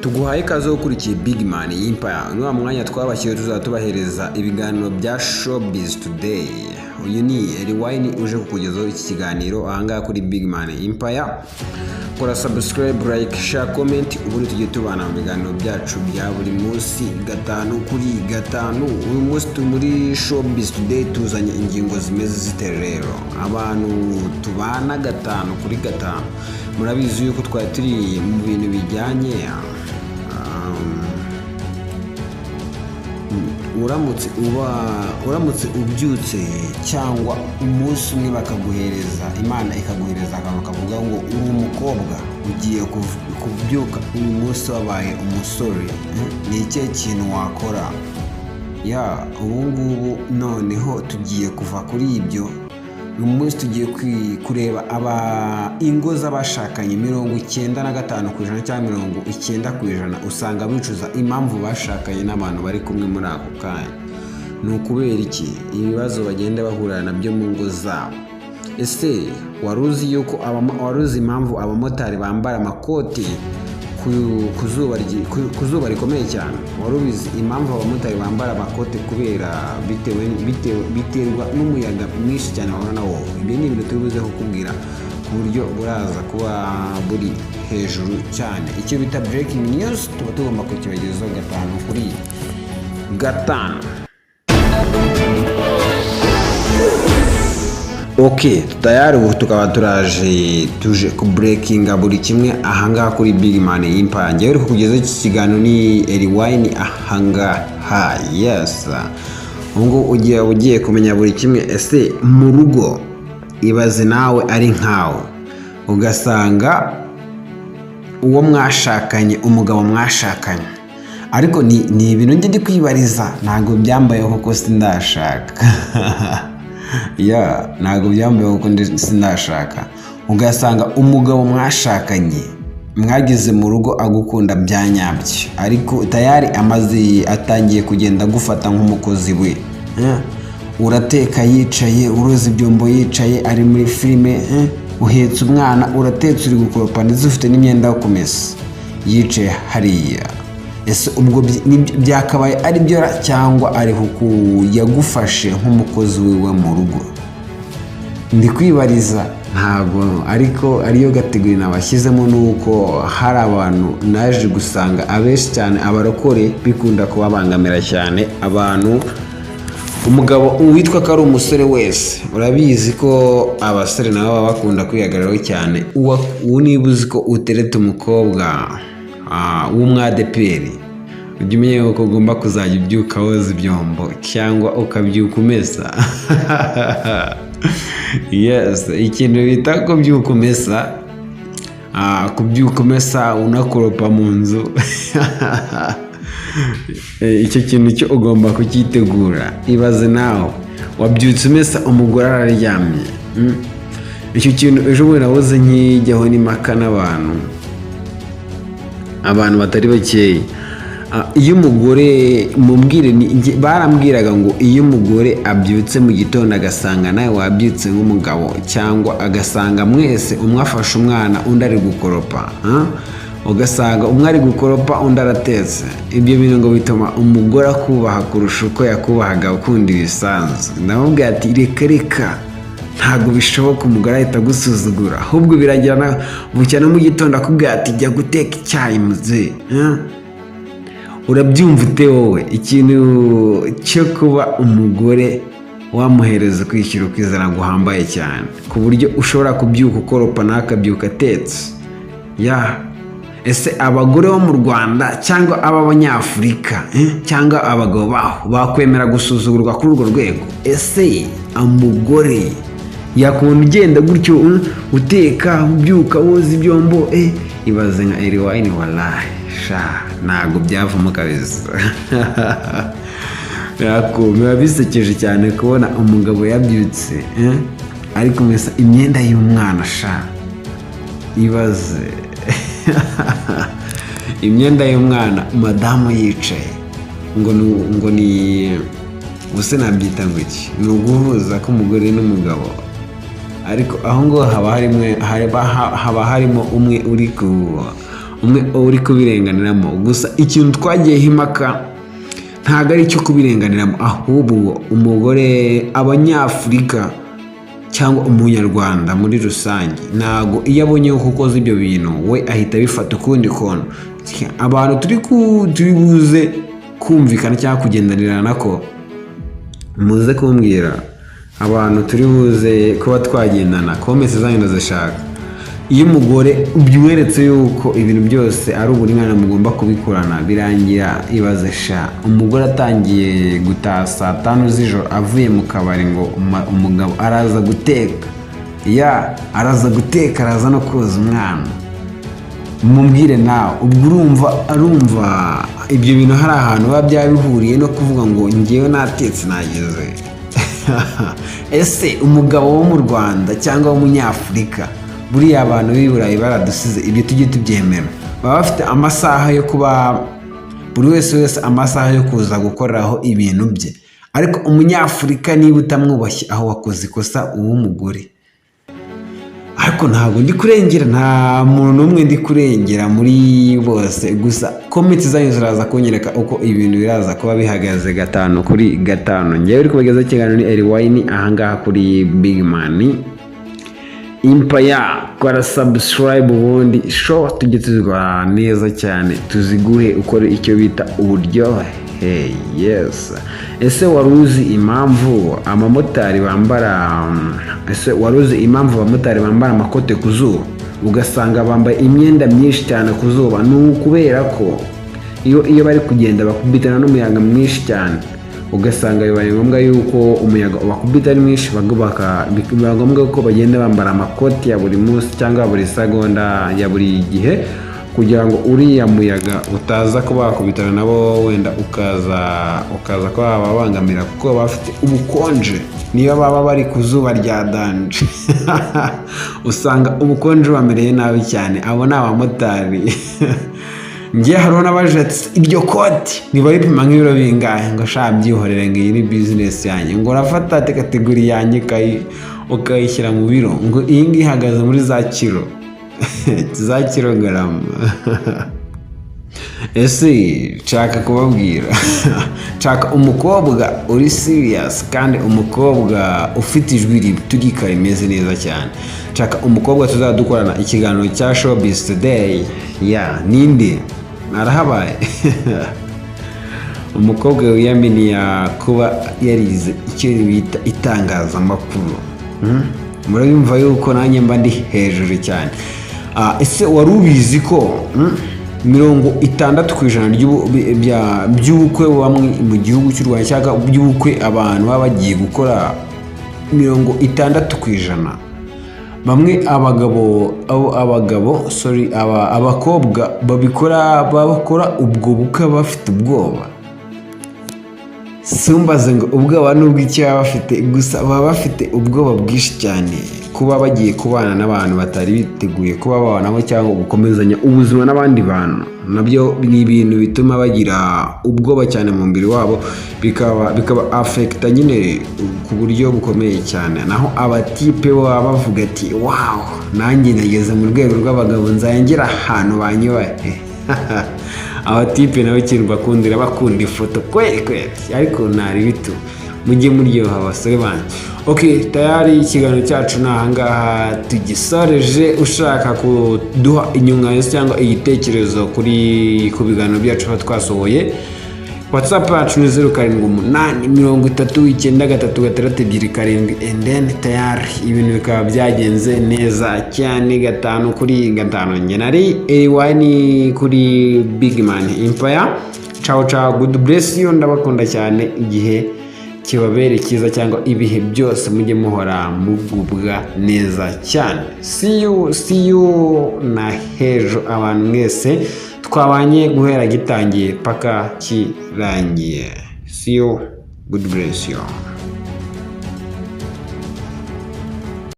tuguhaye ikaze ukurikiye Big Man Empire. N'uwa mwanya twabashyiriye tuzatubahereza ibiganiro bya Showbiz Today. Uyu ni Rewind uje kukugezaho iki kiganiro ahangaha kuri Big Man Empire. Kora subscribe, like, share, comment ubundi tujye tubana mu biganiro byacu bya buri munsi gatanu kuri gatanu. Uyu munsi muri Showbiz Today tuzanye ingingo zimeze ziterero. Abantu tubana gatanu kuri gatanu. Murabizi yuko twari turi mu bintu bijyanye uramutse ubyutse cyangwa umunsi umwe bakaguhereza Imana ikaguhereza akantu kavuga ngo uri umukobwa ugiye kubyuka uyu munsi wabaye umusore, ni ikihe kintu wakora? Ubu ngubu noneho tugiye kuva kuri ibyo. Uyu munsi tugiye kureba ingo z'abashakanye 95% cyangwa 90% usanga bicuza impamvu bashakanye n'abantu bari kumwe muri ako kanya. Ni ukubera iki? Ibibazo bagenda bahura nabyo mu ngo zabo. Ese waruzi yuko waruzi impamvu abamotari bambara amakoti ku zuba rikomeye cyane? Warubizi impamvu abamotari bambara amakoti kubera biterwa n'umuyaga mwinshi cyane wabona nawo? Ibyo ni ibintu tubibuze kukubwira ku buryo buraza kuba buri hejuru cyane. Icyo bita breaking news tuba tugomba kukibagezaho gatanu kuri gatanu. Tayari ubu tukaba tuje ku breakinga buri kimwe ahangaha kuri Big Man Empire. Ngewe uri kukugezaho iki kiganiro ni Rewind ahangaha. Ngo ugiye kumenya buri kimwe. Ese mu rugo ibaze nawe ari nkawe ugasanga uwo mwashakanye, umugabo mwashakanye, ariko ni ibintu ndi kwibariza, ntabwo byambayeho kuko sindashaka. Ntabwo byambayeho kuko sindashaka. Ugasanga umugabo mwashakanye mwageze mu rugo agukunda byanyabyo, ariko tayari atangiye kugenda gufata nk'umukozi we. Urateka yicaye, uroza ibyombo yicaye, ari muri filime, uhetse umwana, uratetse uri gukoropa ndetse ufite n'imyenda yo kumesa, yicaye hariya. Ese ubwo byakabaye ari byo cyangwa ari yagufashe nk'umukozi wiwe mu rugo? Ndi kwibariza, ntabwo ariko ariyo gategori nabashyizemo. Nuko hari abantu naje gusanga abenshi cyane abarokore bikunda kubabangamira cyane abantu. Umugabo witwa ko ari umusore wese, urabizi ko abasore nabo baba bakunda kwihagararaho cyane. Uwo niba uzi ko utereta umukobwa w'umwadeperi, ujya umenya ko ugomba kuzajya ubyuka woza ibyombo cyangwa ukabyuka umesa. Ikintu bita kubyuka umesa, unakoropa mu nzu. Icyo kintu cyo ugomba kucyitegura. Ibaze nawe wabyutse umesa, umugore araryamye. Icyo kintu ejo bundi nabuze nkijyaho n'impaka abantu batari bakeya. Iyo umugore barambwiraga ngo iyo umugore abyutse mu gitondo agasanga nawe wabyutse nk'umugabo, cyangwa agasanga mwese umwe afashe umwana undi ari gukoropa, ugasanga umwe ari gukoropa undi aratetse, ibyo bintu ngo bituma umugore akubaha kurusha uko yakubahaga ukunda ibisanzwe. ndamubwira ati reka ntabwo bishoboka umugore ahita agusuzugura, ahubwo biragirana bucya no mu gitondo akubwira ati jya guteka icyayi muze. Urabyumva ute wowe ikintu cyo kuba umugore wamuhereza kwishyura ukizana guhambaye cyane ku buryo ushobora kubyuka ukoropa n'akabyuka atetse? Ese abagore bo mu Rwanda cyangwa ab'Abanyafurika cyangwa abagabo baho bakwemera gusuzugurwa kuri urwo rwego? Ese umugore yakunda ugenda gutyo uteka ubyuka woza ibyombo? Ibaze nka Rewind, wallahi ntabwo byavamo kabisa. Biba bisekeje cyane kubona umugabo yabyutse ari kumesa imyenda y'umwana. Ibaze imyenda y'umwana, madamu yicaye, ngo ni ubuse nabyita ngo iki? Ni uguhuza k'umugore n'umugabo. Ariko aho ngo haba harimo umwe uri umwe uri kubirenganiramo. Gusa ikintu twagiyeho impaka ntabwo ari icyo kubirenganiramo, ahubwo umugore, abanyafurika cyangwa umunyarwanda muri rusange, ntabwo iyo abonye ko ukoze ibyo bintu we ahita abifata ukundi kuntu. Abantu turi buze kumvikana cyangwa kugendanirana ko muze kumbwira abantu turi buze kuba twagendana, komese zanyu ndazishaka. Iyo umugore ubyweretse yuko ibintu byose ari uburingana mugomba kubikorana, birangira ibaze sha umugore atangiye gutaha saa 5 z'ijoro avuye mu kabari ngo umugabo araza guteka, araza guteka, araza no koza umwana. Mumbwire nawe, ubwo arumva ibyo bintu hari ahantu biba byabihuriye no kuvuga ngo ngewe natetse nageze. Ese umugabo wo mu Rwanda cyangwa w'umunyafurika, buriya abantu b'i Burayi baradusize, ibyo tujye tubyemera. Baba bafite amasaha yo kuba buri wese amasaha yo kuza gukoreraho ibintu bye, ariko umunyafurika niba utamwubashye aho wakoze ikosa uw'umugore. Ariko ntabwo ndi kurengera, nta muntu n'umwe ndi kurengera muri bose, gusa komenti zanyu ziraza kunyereka uko ibintu biraza kuba bihagaze 5-5. Ngewe uri kubagezaho ikiganiro ni Elwine ahangaha kuri Big Man Empire. Kora subscribe ubundi show tujye tuzikora neza cyane, tuziguhe ukore icyo bita uburyohe. Yes. Ese waruzi impamvu abamotari bambara amakote ku zuba, ugasanga bambaye imyenda myinshi cyane ku zuba? Ni ukubera ko iyo bari kugenda bakubitana n'umuyaga mwinshi cyane, ugasanga bibaye ngombwa yuko umuyaga ubakubita ari mwinshi, biba ngombwa ko bagenda bambara amakoti ya buri munsi cyangwa buri segonda ya buri gihe, kugira ngo uriya muyaga utaza kuba wakubitana nabo, wenda ukaza kuba wabangamira, kuko bafite ubukonje. Niyo baba bari ku zuba rya danje usanga ubukonje bamereye nabi cyane. Abo ni abamotari. Ngiye hariho n'abajetse iryo koti ntibaripima nk'ibiro bingahe, ngo sha byihorere ngo iyi ni business yanjye, ngo urafata kategori yanjye ukayishyira mu biro, ngo iyi ngiyi ihagaze muri za kilograma. Ese nshaka kubabwira, nshaka umukobwa uri serious kandi umukobwa ufite ijwi riturika rimeze neza cyane. Nshaka umukobwa tuzadukorana ikiganiro cya Showbiz Today. Ninde narahabaye umukobwa wiyaminiye kuba yarize icyo bita itangazamakuru. Murabimva yuko nanjye mba ndi hejuru cyane. Ese wari ubizi ko 60% by'ubukwe bamwe mu gihugu cy'u Rwanda cyangwa by'ubukwe abantu baba bagiye gukora 60%? Bamwe abakobwa bakora ubwo bukwe bafite ubwoba. Simbaze ngo ubwoba n'ubw'iki baba bafite, gusa baba bafite ubwoba bwinshi cyane kuba bagiye kubana n'abantu batari biteguye kuba babanamo, cyangwa gukomezanya ubuzima n'abandi bantu. Nabyo ni ibintu bituma bagira ubwoba cyane mu mubiri wabo, bikaba affecta nyine ku buryo bukomeye cyane. Naho abatipe baba bavuga ati wow, nanjye nageze mu rwego rw'abagabo, nzayengera ahantu banyubahe. Abatipe nabo ikintu bakundira, bakunda ifoto kweli, ariko ntari bito, mujye muryoha abasore banyu. Tayari ikiganiro cyacu nahangaha tugisoreje. Ushaka kuduha inyunganizi cyangwa igitekerezo ku biganiro byacu twasohoye, WhatsApp yacu ni 0783933627, and then tayari ibintu bikaba byagenze neza cyane 5-5. Nge nari Elwine kuri Big Man Empire. Ciao, God bless you, ndabakunda cyane. Igihe kibabere cyiza cyangwa ibihe byose mujye muhora mugubwa neza cyane. See you na hejo abantu mwese twabanye guhera gitangiye paka kirangiye. See you, God bless you.